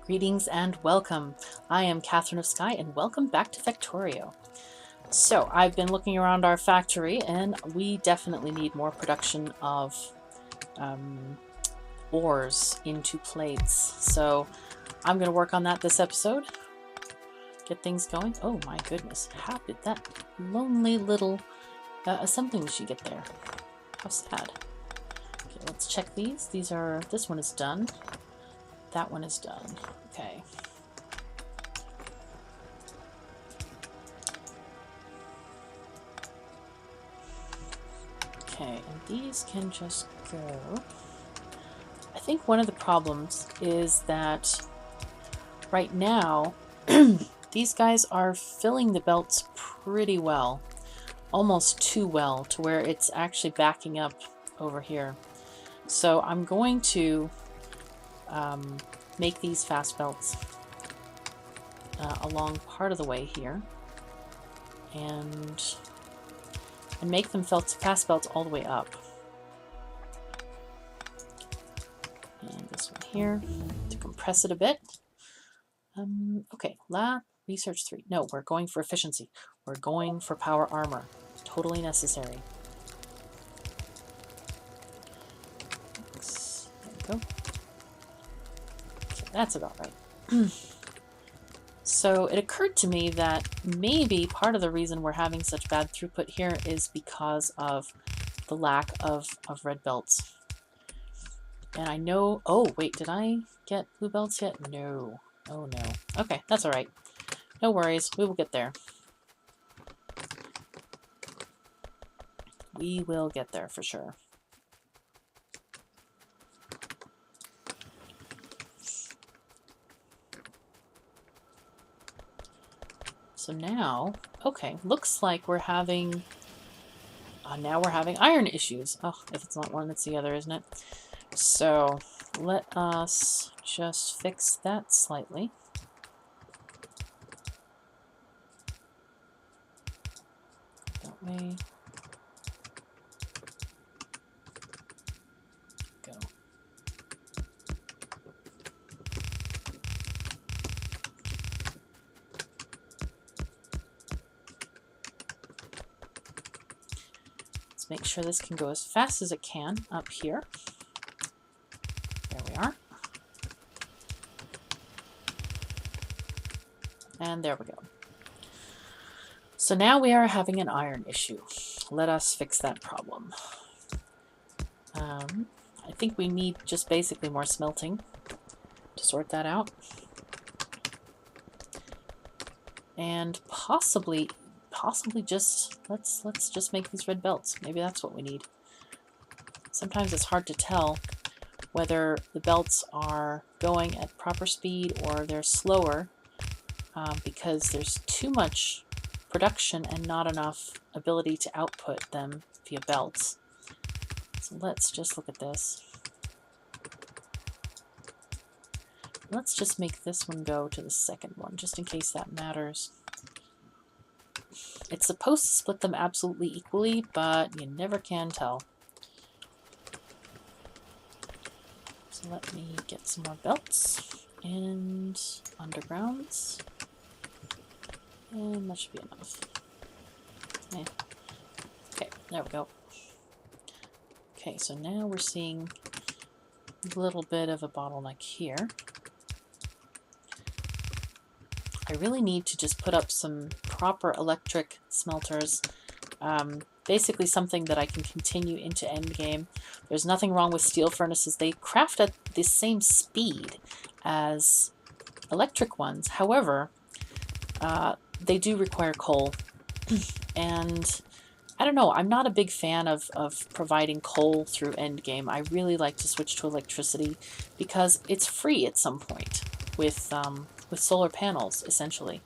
Greetings and welcome. I am KatherineOfSky and welcome back to Factorio. So I've been looking around our factory and we definitely need more production of ores into plates. So I'm going to work on that this episode. Get things going. Oh my goodness, how did that lonely little assembling machine get there? How sad. Okay, let's check these. This one is done. That one is done. Okay. Okay, and these can just go. I think one of the problems is that right now these guys are filling the belts pretty well. Almost too well to where it's actually backing up over here. So I'm going to make these fast belts along part of the way here and make them fast belts all the way up. And this one here to compress it a bit. Okay, research 3. No, we're going for efficiency. We're going for power armor. Totally necessary. There we go. Okay, that's about right. So it occurred to me that maybe part of the reason we're having such bad throughput here is because of the lack of red belts. And I know... Oh, wait, did I get blue belts yet? No. Oh, no. Okay, that's alright. No worries, we will get there. We will get there for sure. So now, okay, looks like we're having... now we're having iron issues. Oh, if it's not one, it's the other, isn't it? So, let us just fix that slightly. That way. Go. Let's make sure this can go as fast as it can up here. There we are. And there we go. So now we are having an iron issue. Let us fix that problem. I think we need just basically more smelting to sort that out. And possibly just let's just make these red belts. Maybe that's what we need. Sometimes it's hard to tell whether the belts are going at proper speed or they're slower because there's too much production and not enough ability to output them via belts. So let's just look at this. Let's just make this one go to the second one, just in case that matters. It's supposed to split them absolutely equally, but you never can tell. So let me get some more belts and undergrounds. And that should be enough. Yeah. Okay, there we go. Okay, so now we're seeing a little bit of a bottleneck here. I really need to just put up some proper electric smelters. Basically something that I can continue into endgame. There's nothing wrong with steel furnaces. They craft at the same speed as electric ones. However, they do require coal. And I don't know, I'm not a big fan of providing coal through endgame. I really like to switch to electricity because it's free at some point with solar panels, essentially.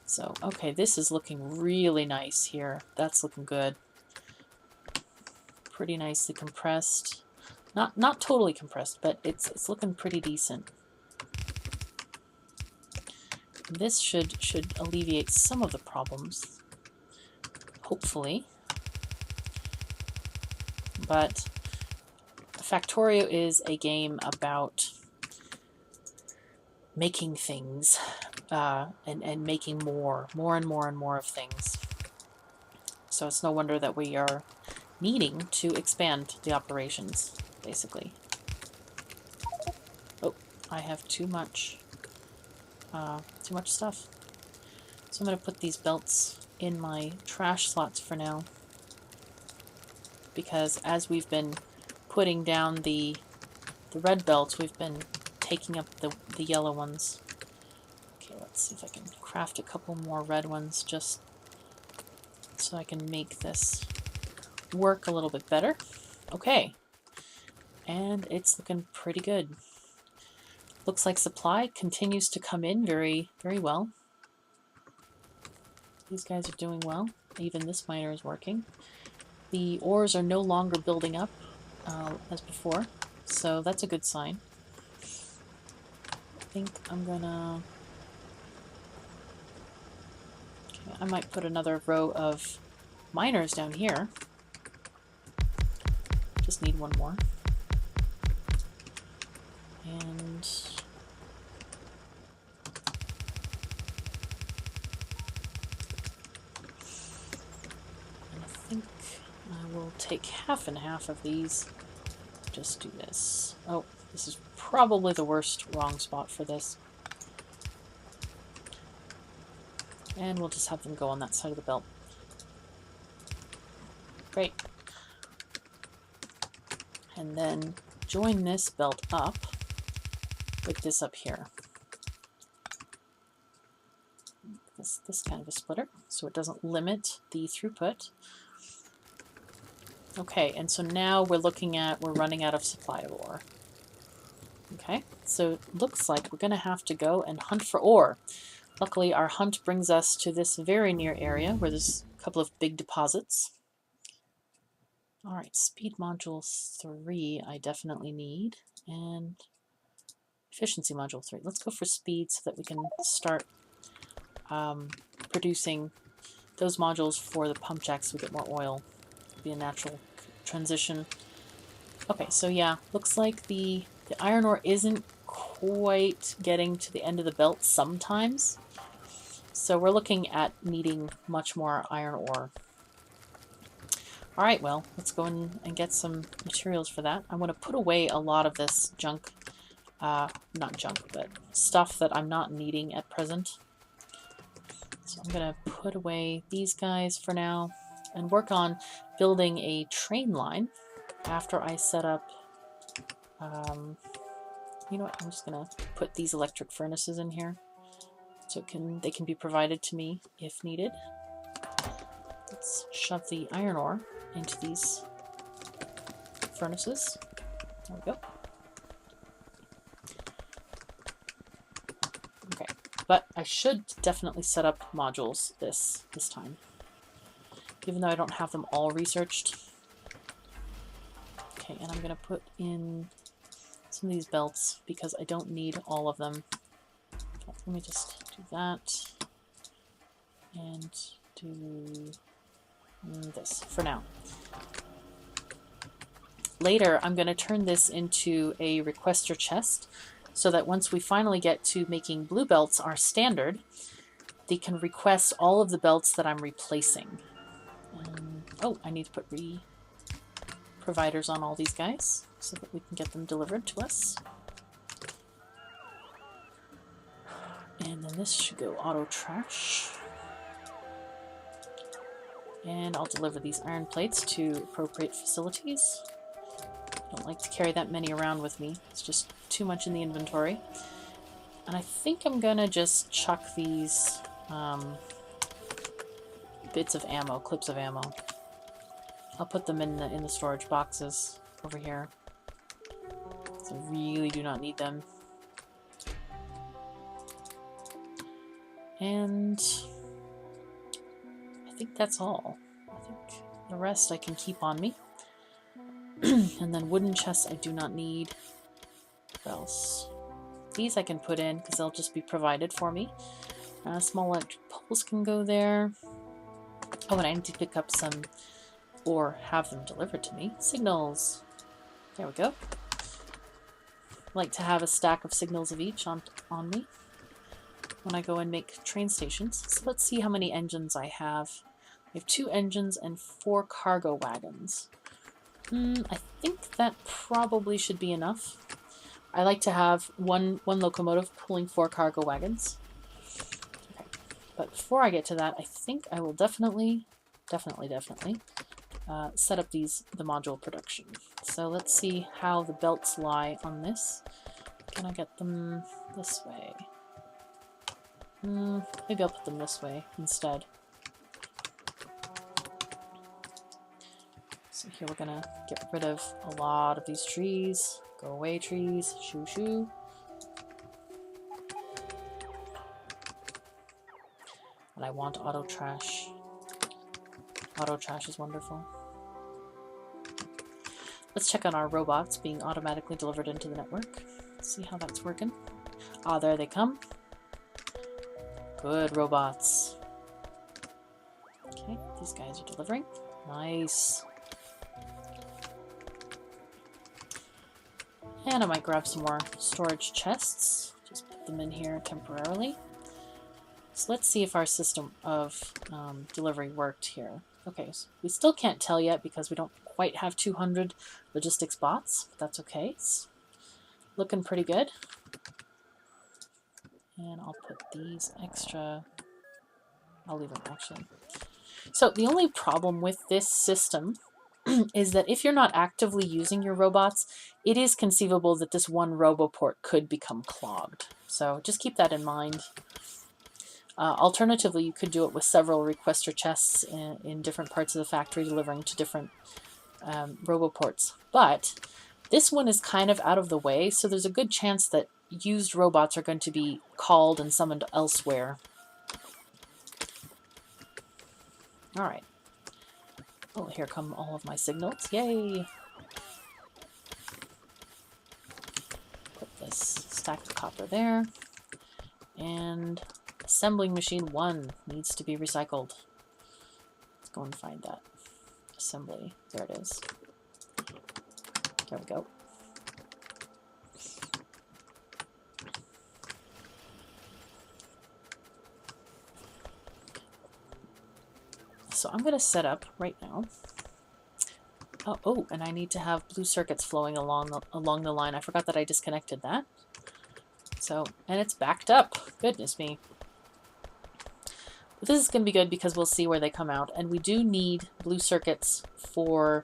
So, okay, this is looking really nice here. That's looking good. Pretty nicely compressed. Not totally compressed, but it's looking pretty decent. This should alleviate some of the problems, hopefully. But Factorio is a game about making things and making more and more of things. So it's no wonder that we are needing to expand the operations, basically. Oh, I have too much stuff. So I'm going to put these belts in my trash slots for now, because as we've been putting down the red belts, we've been taking up the yellow ones. Okay, let's see if I can craft a couple more red ones just so I can make this work a little bit better. Okay, and it's looking pretty good. Looks like supply continues to come in very, very well. These guys are doing well. Even this miner is working. The ores are no longer building up as before, so that's a good sign. I think I'm gonna... Okay, I might put another row of miners down here. Just need one more. And I think I will take half and half of these. Just do this. Oh, this is probably the wrong spot for this. And we'll just have them go on that side of the belt. Great. And then join this belt up with this up here. This kind of a splitter, so it doesn't limit the throughput. Okay, and so now we're running out of supply of ore. Okay, so it looks like we're going to have to go and hunt for ore. Luckily, our hunt brings us to this very near area where there's a couple of big deposits. Alright, speed module 3 I definitely need, and efficiency module 3. Let's go for speed so that we can start producing those modules for the pump jacks so we get more oil. It'll be a natural transition. Okay, so yeah, looks like the iron ore isn't quite getting to the end of the belt sometimes. So we're looking at needing much more iron ore. Alright, well, let's go in and get some materials for that. I want to put away a lot of this junk, not junk, but stuff that I'm not needing at present. So I'm going to put away these guys for now and work on building a train line after I set up, you know what, I'm just going to put these electric furnaces in here so they can be provided to me if needed. Let's shove the iron ore into these furnaces. There we go. Okay, but I should definitely set up modules this time, even though I don't have them all researched. Okay, and I'm going to put in some of these belts because I don't need all of them. Okay, let me just do that and do this for now. Later, I'm going to turn this into a requester chest so that once we finally get to making blue belts our standard, they can request all of the belts that I'm replacing. Oh, I need to put providers on all these guys so that we can get them delivered to us. And then this should go auto trash. And I'll deliver these iron plates to appropriate facilities. I don't like to carry that many around with me. It's just too much in the inventory. And I think I'm gonna just chuck these bits of ammo, clips of ammo. I'll put them in the storage boxes over here. So I really do not need them. And I think that's all. I think the rest I can keep on me. And then wooden chests I do not need. What else? These I can put in because they'll just be provided for me. Small electric poles can go there. Oh, and I need to pick up some or have them delivered to me. Signals. There we go. like to have a stack of signals of each on me when I go and make train stations. So let's see how many engines I have. I have 2 engines and 4 cargo wagons. I think that probably should be enough. I like to have one locomotive pulling 4 cargo wagons. Okay. But before I get to that, I think I will definitely set up the module production. So let's see how the belts lie on this. Can I get them this way? Maybe I'll put them this way instead. So here we're gonna get rid of a lot of these trees. Go away, trees. Shoo shoo. And I want auto trash. Auto trash is wonderful. Let's check on our robots being automatically delivered into the network. See how that's working. Ah, there they come. Good robots. Okay, these guys are delivering. Nice. And I might grab some more storage chests. Just put them in here temporarily. So let's see if our system of delivery worked here. Okay, so we still can't tell yet because we don't quite have 200 logistics bots, but that's okay. It's looking pretty good. And I'll put these extra... I'll leave them actually. So the only problem with this system is that if you're not actively using your robots, it is conceivable that this one roboport could become clogged. So just keep that in mind. Alternatively, you could do it with several requester chests in different parts of the factory delivering to different roboports. But this one is kind of out of the way, so there's a good chance that used robots are going to be called and summoned elsewhere. Alright. Oh, here come all of my signals. Yay! Put this stack of copper there. And assembling machine 1 needs to be recycled. Let's go and find that. Assembly. There it is. There we go. So I'm going to set up right now. Oh, and I need to have blue circuits flowing along the line. I forgot that I disconnected that. So, and it's backed up. Goodness me. But this is going to be good because we'll see where they come out. And we do need blue circuits for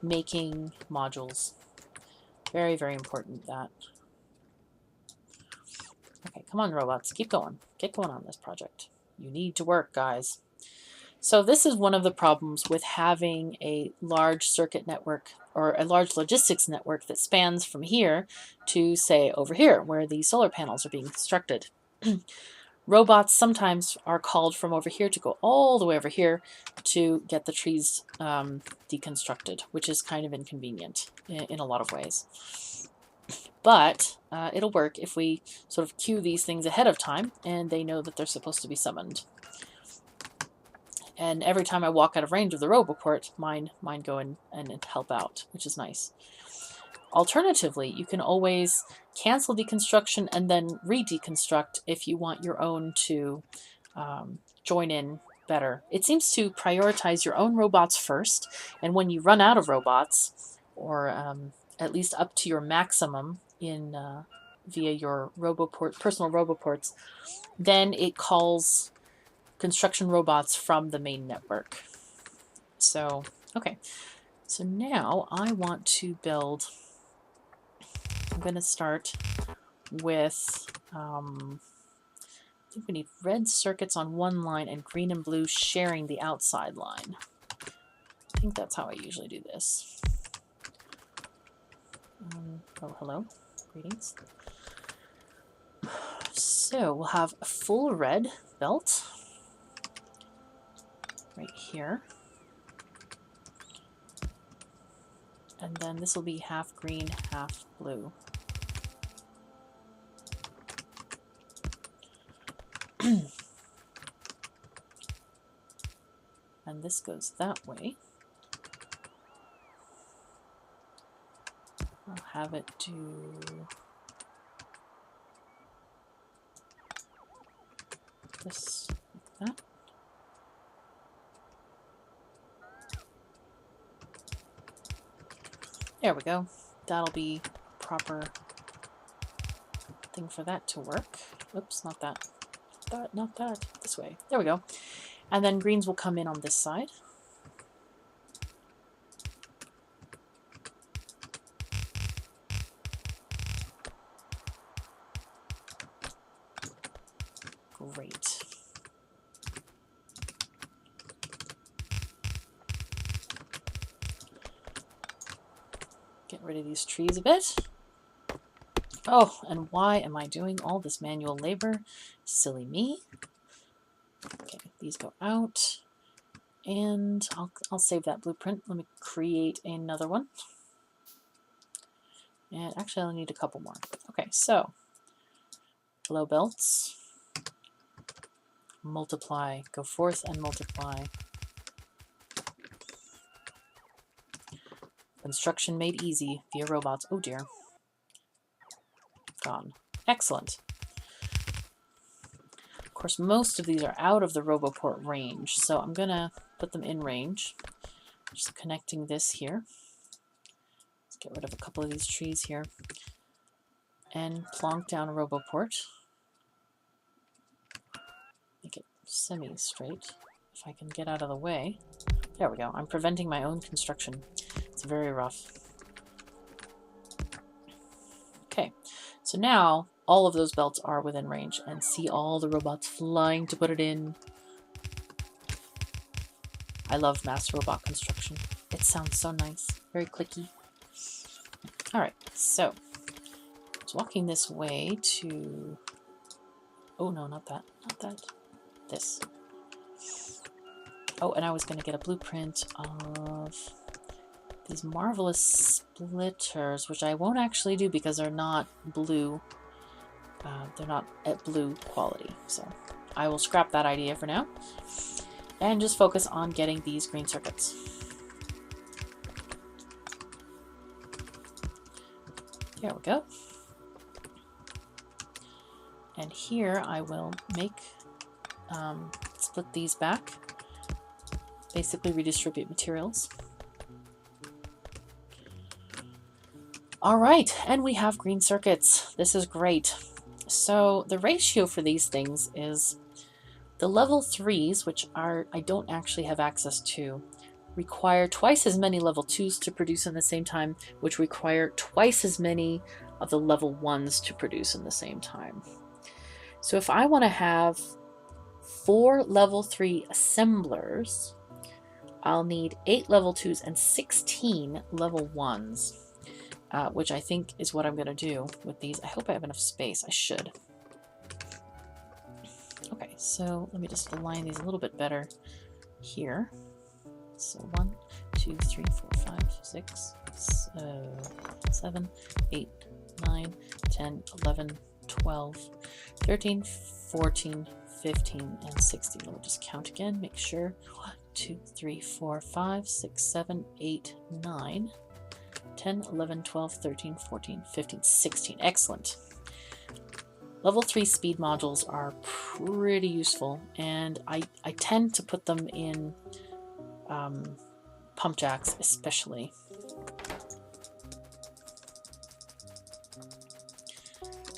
making modules. Very, very important that. Okay, come on, robots. Keep going. Get going on this project. You need to work, guys. So this is one of the problems with having a large circuit network or a large logistics network that spans from here to, say, over here, where the solar panels are being constructed. Robots sometimes are called from over here to go all the way over here to get the trees deconstructed, which is kind of inconvenient in a lot of ways. But it'll work if we sort of cue these things ahead of time and they know that they're supposed to be summoned. And every time I walk out of range of the roboport, mine go in and help out, which is nice. Alternatively, you can always cancel deconstruction and then re-deconstruct if you want your own to join in better. It seems to prioritize your own robots first, and when you run out of robots, or at least up to your maximum in via your personal roboports, then it calls construction robots from the main network. So, okay. So now I want to build... I'm going to start with... I think we need red circuits on one line and green and blue sharing the outside line. I think that's how I usually do this. Oh, hello. Greetings. So we'll have a full red belt right here. And then this will be half green, half blue. And this goes that way. I'll have it do this like that. There we go. That'll be proper thing for that to work. Oops, not that. Not that. This way. There we go. And then greens will come in on this side. Great. Get rid of these trees a bit. Oh, and why am I doing all this manual labor? Silly me. Okay, these go out. And I'll save that blueprint. Let me create another one. And actually I'll need a couple more. Okay, so blow belts. Multiply. Go forth and multiply. Construction made easy via robots. Oh dear. Gone. Excellent. Of course, most of these are out of the Roboport range, so I'm going to put them in range. Just connecting this here. Let's get rid of a couple of these trees here. And plonk down a Roboport. Make it semi-straight, if I can get out of the way. There we go. I'm preventing my own construction. It's very rough. Okay, so now all of those belts are within range, and see all the robots flying to put it in. I love mass robot construction. It sounds so nice. Very clicky. Alright, so I was walking this way to... Oh no, not that. Not that. This. Oh, and I was going to get a blueprint of these marvelous splitters, which I won't actually do because they're not blue. They're not at blue quality, so I will scrap that idea for now and just focus on getting these green circuits. There we go. And here I will make split these back, basically redistribute materials. All right, and we have green circuits. This is great. So the ratio for these things is the level 3s, which are I don't actually have access to, require twice as many level 2s to produce in the same time, which require twice as many of the level 1s to produce in the same time. So if I want to have 4 level 3 assemblers, I'll need 8 level 2s and 16 level 1s. Which I think is what I'm going to do with these. I hope I have enough space. I should. Okay, so let me just align these a little bit better here. So 1, 2, 3, 4, 5, 6, 7, 8, 9, 10, 11, 12, 13, 14, 15, and 16. Let me just count again, make sure. 1, 2, 3, 4, 5, 6, 7, 8, 9. 10, 11, 12, 13, 14, 15, 16. Excellent. Level 3 speed modules are pretty useful, and I tend to put them in pump jacks especially.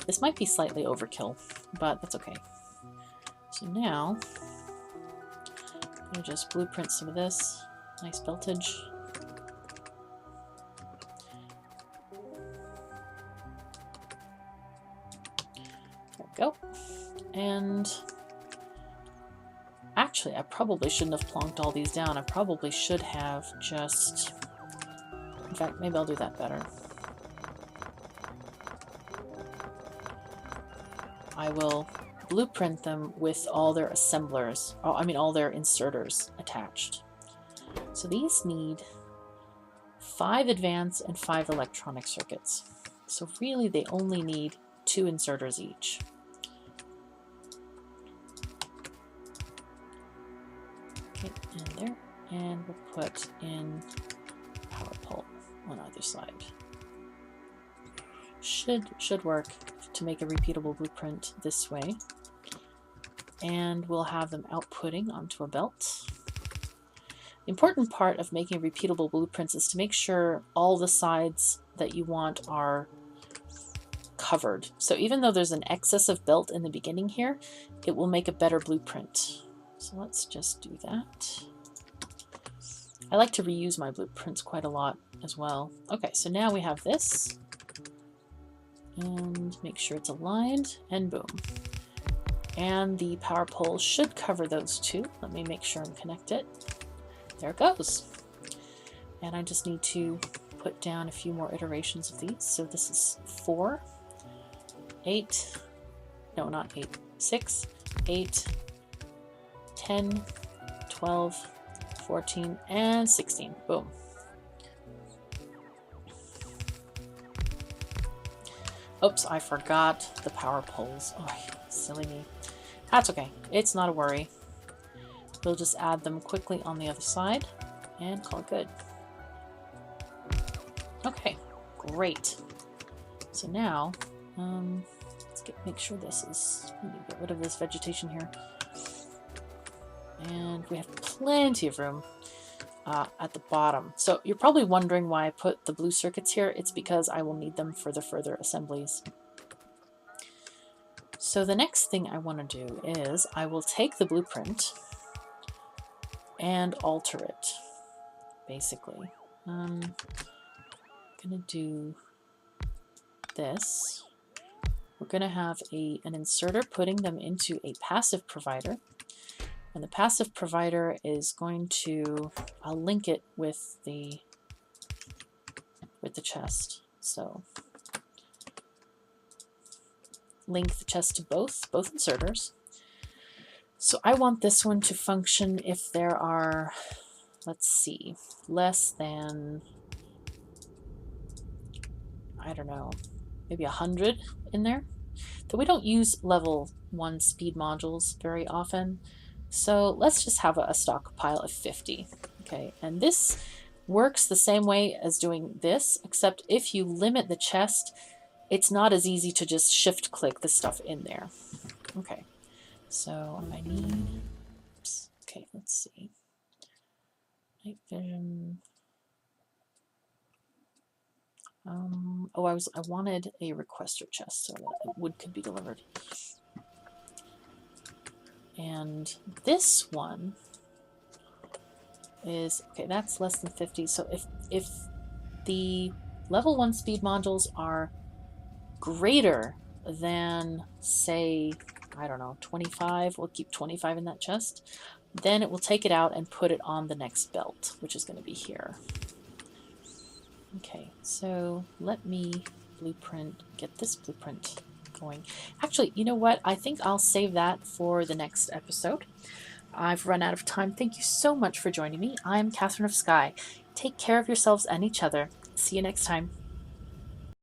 This might be slightly overkill, but that's okay. So now, I'm going to just blueprint some of this. Nice beltage. Go. And actually, I probably shouldn't have plonked all these down. I probably should have just... In fact, maybe I'll do that better. I will blueprint them with all their assemblers, all their inserters attached. So these need 5 advanced and 5 electronic circuits. So really, they only need 2 inserters each. Okay, in there, and we'll put in power pole on either side. Should work to make a repeatable blueprint this way. and we'll have them outputting onto a belt. The important part of making repeatable blueprints is to make sure all the sides that you want are covered. So even though there's an excess of belt in the beginning here, it will make a better blueprint. So let's just do that. I like to reuse my blueprints quite a lot as well. Okay, so now we have this. And make sure it's aligned, and boom. And the power pole should cover those two. Let me make sure and connect it. There it goes. And I just need to put down a few more iterations of these. So this is 4, 8, no, not 8, 6, 8, 10, 12, 14, and 16. Boom. Oops, I forgot the power poles. Oh, silly me. That's okay. It's not a worry. We'll just add them quickly on the other side and call it good. Okay, great. So now, let's make sure this is, let me get rid of this vegetation here. And we have plenty of room at the bottom. So you're probably wondering why I put the blue circuits here. It's because I will need them for the further assemblies. So the next thing I want to do is I will take the blueprint and alter it, basically. I'm gonna do this. We're gonna have an inserter putting them into a passive provider, and the passive provider is going to, I'll link it with the chest. So link the chest to both inserters. So I want this one to function if there are, let's see, less than, I don't know, maybe 100 in there. Though we don't use level 1 speed modules very often, so let's just have a stockpile of 50. Okay, and this works the same way as doing this, except if you limit the chest, it's not as easy to just shift click the stuff in there. Okay, so I need, oops, okay, let's see. Night vision. Oh, I wanted a requester chest so that wood could be delivered. And this one is, okay, that's less than 50. So if the level 1 speed modules are greater than, say, I don't know, 25, we'll keep 25 in that chest, then it will take it out and put it on the next belt, which is going to be here. Okay, so let me get this blueprint going. Actually, you know what? I think I'll save that for the next episode. I've run out of time. Thank you so much for joining me. I'm KatherineOfSky. Take care of yourselves and each other. See you next time.